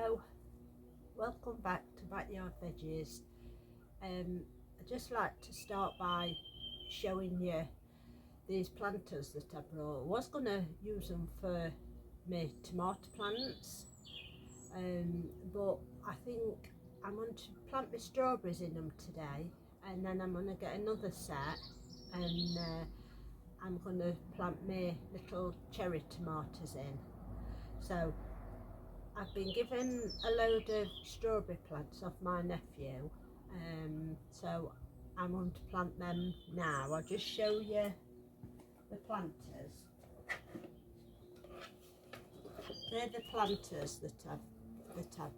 Hello, welcome back to Backyard Veggies. I'd just like to start by showing you these planters that I brought. I was going to use them for my tomato plants, but I think I'm going to plant my strawberries in them today, and then I'm going to get another set, and I'm going to plant my little cherry tomatoes in. So I've been given a load of strawberry plants off my nephew, so I'm going to plant them now. I'll just show you the planters. They're the planters that I've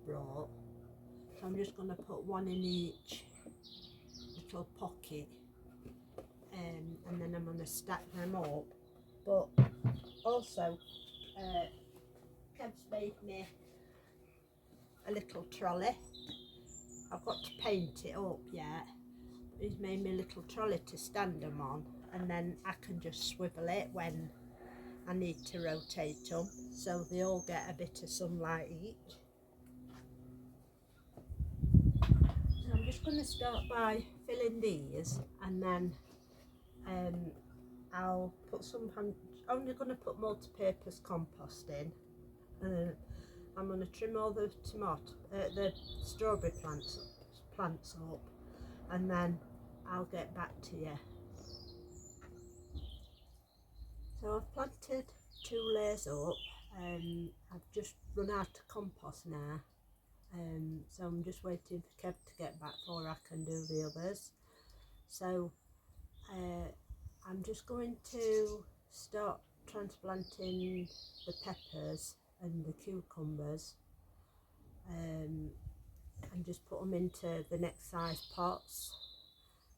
brought. So I'm just going to put one in each little pocket, and then I'm going to stack them up. But also, Kev's made me a little trolley. I've got to paint it up yet. He's made me a little trolley to stand them on, and then I can just swivel it when I need to rotate them, so they all get a bit of sunlight each. So I'm just going to start by filling these, and then I'll put some, I'm only going to put multi-purpose compost in. I'm going to trim all the the strawberry plants up, and then I'll get back to you. So I've planted 2 layers up, I've just run out of compost now, so I'm just waiting for Kev to get back before I can do the others. So I'm just going to start transplanting the peppers and the cucumbers, and just put them into the next size pots.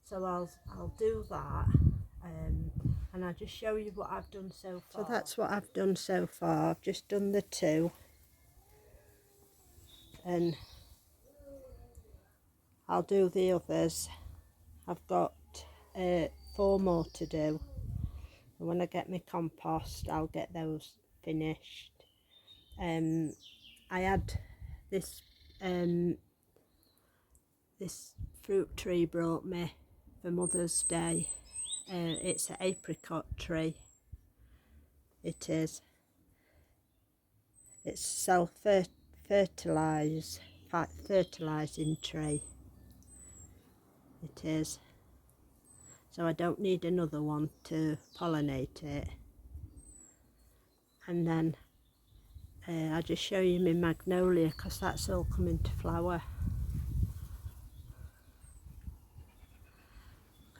So I'll do that, and I'll just show you what I've done so far. So that's what I've done so far. I've just done the 2, and I'll do the others. I've got 4 more to do, and when I get my compost I'll get those finished. I had this this fruit tree brought me for Mother's Day. It's an apricot tree. It is. It's self-fertilizing tree. It is. So I don't need another one to pollinate it. And then I'll just show you my magnolia, because that's all coming to flower.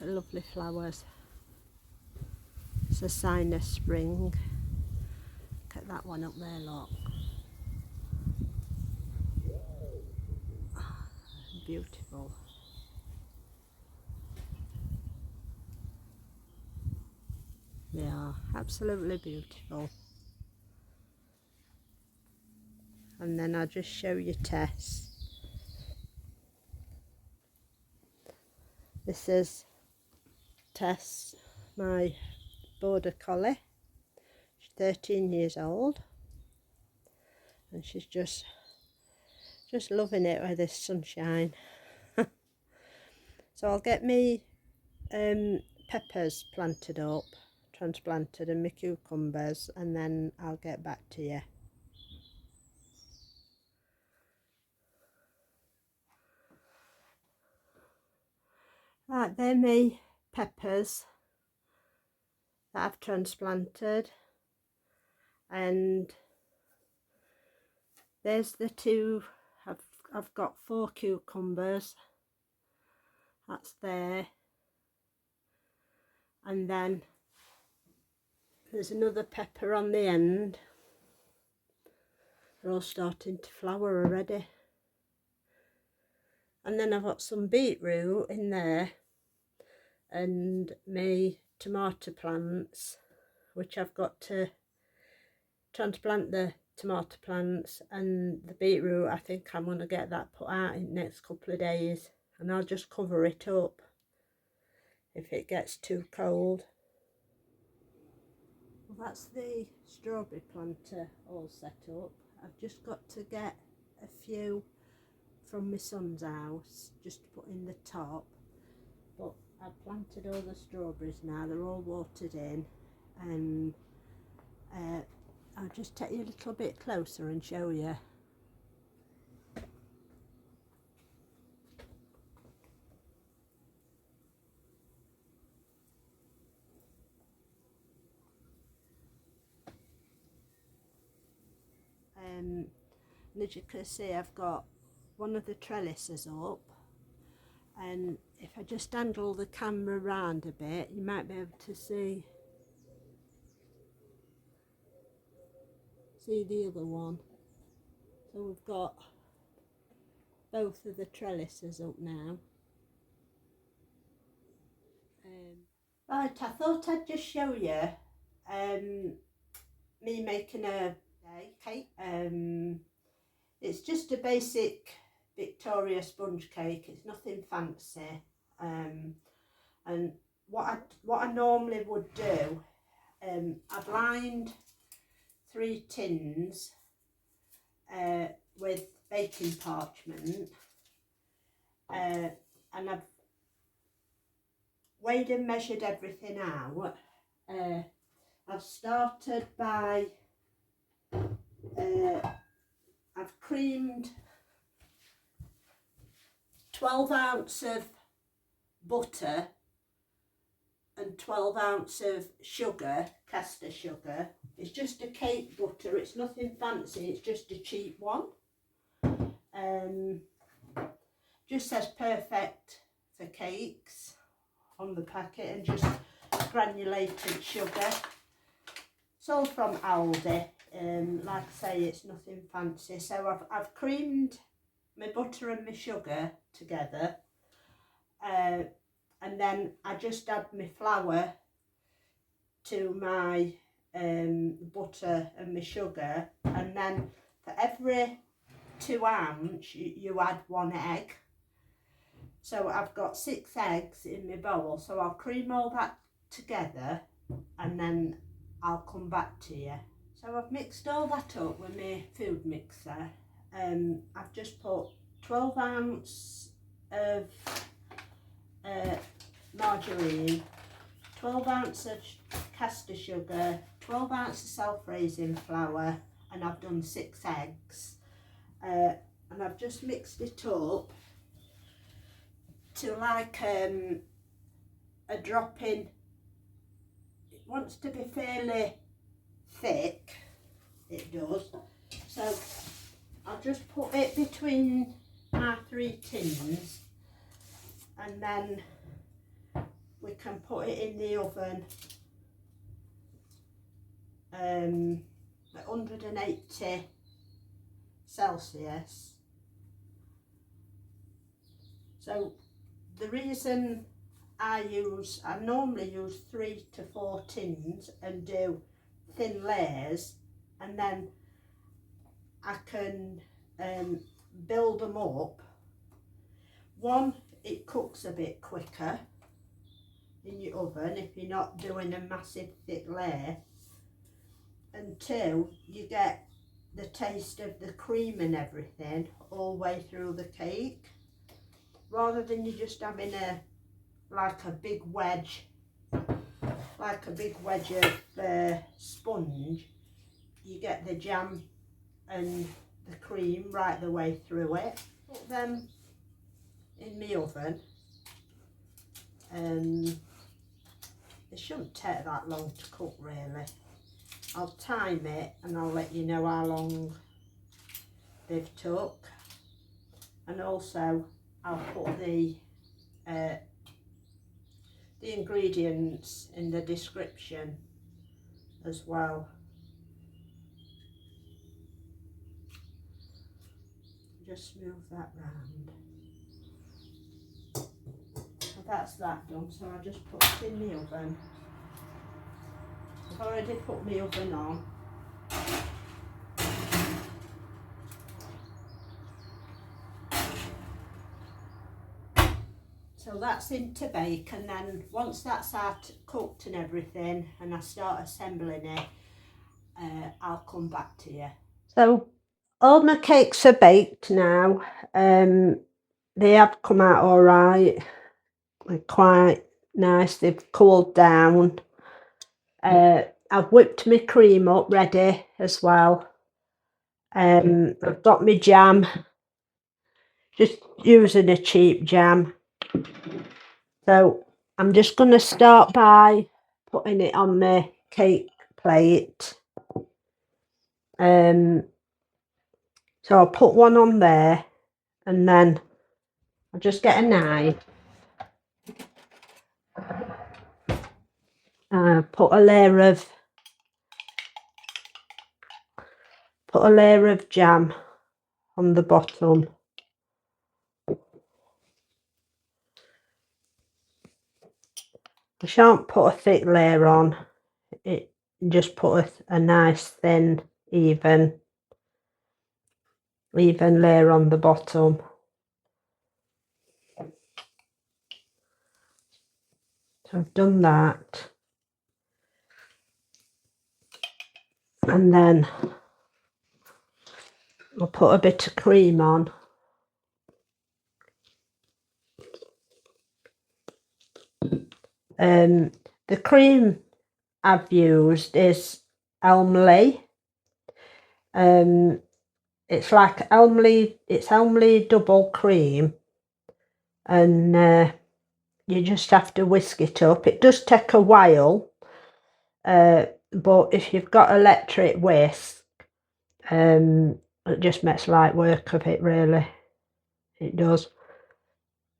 Look at lovely flowers. It's a sign of spring. Look at that one up there, look. Beautiful. They are absolutely beautiful. And then I'll just show you Tess. This is Tess, my border collie. She's 13 years old, and she's just loving it with this sunshine. So I'll get me peppers planted up, transplanted, and my cucumbers, and then I'll get back to you. Right, they're my peppers that I've transplanted, and there's the 2. I've got 4 cucumbers. That's there, and then there's another pepper on the end. They're all starting to flower already. And then I've got some beetroot in there, and my tomato plants, which I've got to transplant the tomato plants, and the beetroot, I think I'm going to get that put out in the next couple of days, and I'll just cover it up if it gets too cold. Well, that's the strawberry planter all set up. I've just got to get a few from my son's house just to put in the top, but I've planted all the strawberries now, they're all watered in, and I'll just take you a little bit closer and show you. And as you can see, I've got one of the trellises up, and if I just angle the camera around a bit, you might be able to see the other one. So we've got both of the trellises up now. Right, I thought I'd just show you me making a cake. It's just a basic Victoria sponge cake, it's nothing fancy. And what I normally would do, I've lined 3 tins with baking parchment, and I've weighed and measured everything out. I've started by I've creamed 12 ounce of butter and 12 ounce of sugar, caster sugar. It's just a cake butter, it's nothing fancy, it's just a cheap one. Just says perfect for cakes on the packet, and just granulated sugar. It's all from Aldi. Like I say, it's nothing fancy. So I've creamed my butter and my sugar together, and then I just add my flour to my butter and my sugar, and then for every 2 ounce you add 1 egg. So I've got 6 eggs in my bowl, so I'll cream all that together and then I'll come back to you. So I've mixed all that up with my food mixer. I've just put 12 ounce of margarine, 12 ounce of caster sugar, 12 ounce of self-raising flour, and I've done 6 eggs. And I've just mixed it up to like a drop-in. It wants to be fairly thick, it does. So I'll just put it between our 3 tins, and then we can put it in the oven at 180 Celsius. So the reason I normally use 3 to 4 tins and do thin layers, and then I can build them up. One, it cooks a bit quicker in your oven if you're not doing a massive thick layer, and 2, you get the taste of the cream and everything all the way through the cake, rather than you just having like a big wedge of sponge. You get the jam and the cream right the way through it. Put them in my oven. It shouldn't take that long to cook really. I'll time it and I'll let you know how long they've took, and also I'll put the ingredients in the description as well. Just move that round. So that's that done, so I just put it in the oven. I've already put my oven on. So that's in to bake, and then once that's cooked and everything and I start assembling it, I'll come back to you. So all my cakes are baked now. They have come out all right. They're quite nice. They've cooled down. I've whipped my cream up ready as well. I've got my jam. Just using a cheap jam. So I'm just going to start by putting it on the cake plate. So I'll put one on there, and then I'll just get a knife. Put a layer of jam on the bottom. I shan't put a thick layer on. It just put a nice thin, even layer on the bottom. So I've done that, and then I'll put a bit of cream on. The cream I've used is Elmley. It's like Elmley double cream, and you just have to whisk it up. It does take a while, but if you've got electric whisk, it just makes light work of it, really. It does.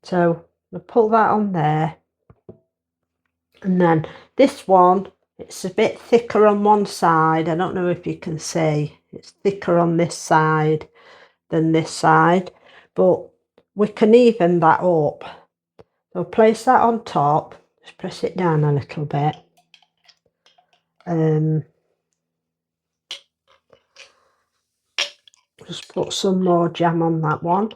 So I'll put that on there, and then this one, it's a bit thicker on one side. I don't know if you can see. It's thicker on this side than this side, but we can even that up. So place that on top. Just press it down a little bit. Just put some more jam on that one.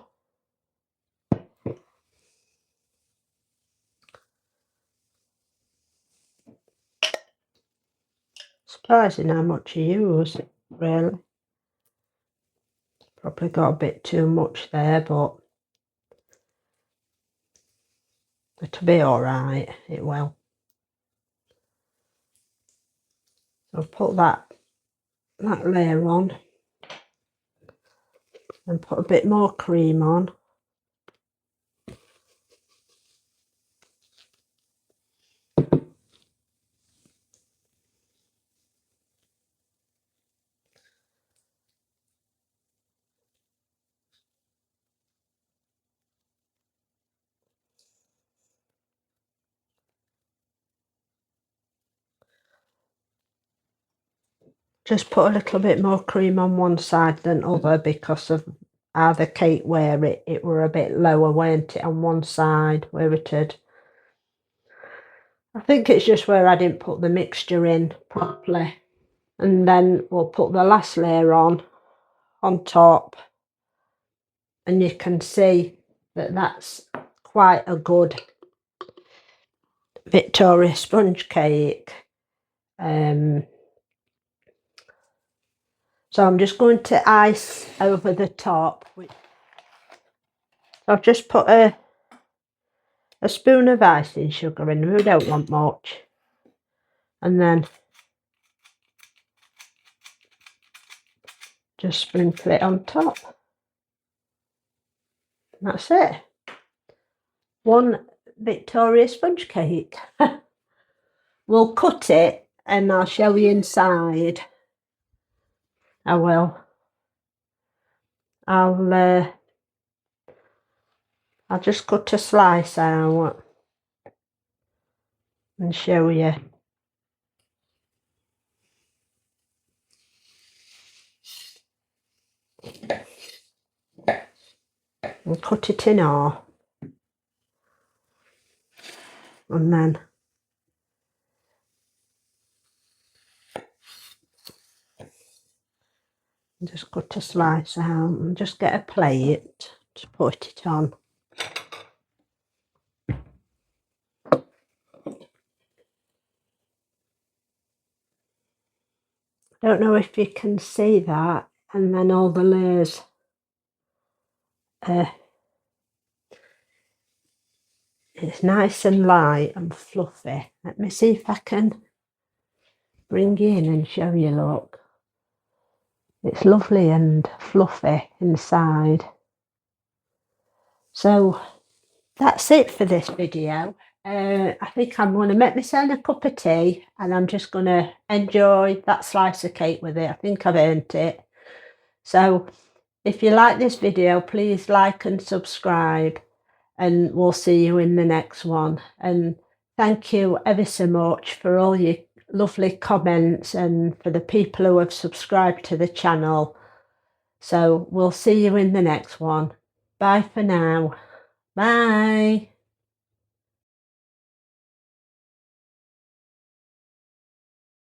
Surprising how much you use, really. Probably got a bit too much there, but it'll be all right. It will. So put that layer on, and put a bit more cream on. Just put a little bit more cream on one side than other because of how the cake where it were a bit lower, weren't it, on one side where it had. I think it's just where I didn't put the mixture in properly. And then we'll put the last layer on top, and you can see that that's quite a good Victoria sponge cake. So I'm just going to ice over the top. I've just put a spoon of icing sugar in. We don't want much. And then just sprinkle it on top. And that's it. One Victoria sponge cake. We'll cut it and I'll show you inside. I will. I'll just cut a slice out and show you. And cut it in half. And then just cut a slice out and just get a plate to put it on. Don't know if you can see that. and then all the layers it's nice and light and fluffy. Let me see if I can bring you in and show you, look. It's lovely and fluffy inside. So that's it for this video. I think I'm going to make myself a cup of tea and I'm just going to enjoy that slice of cake with it. I think I've earned it. So if you like this video, please like and subscribe, and we'll see you in the next one. And thank you ever so much for all your lovely comments and for the people who have subscribed to the channel. So we'll see you in the next one. Bye for now. Bye.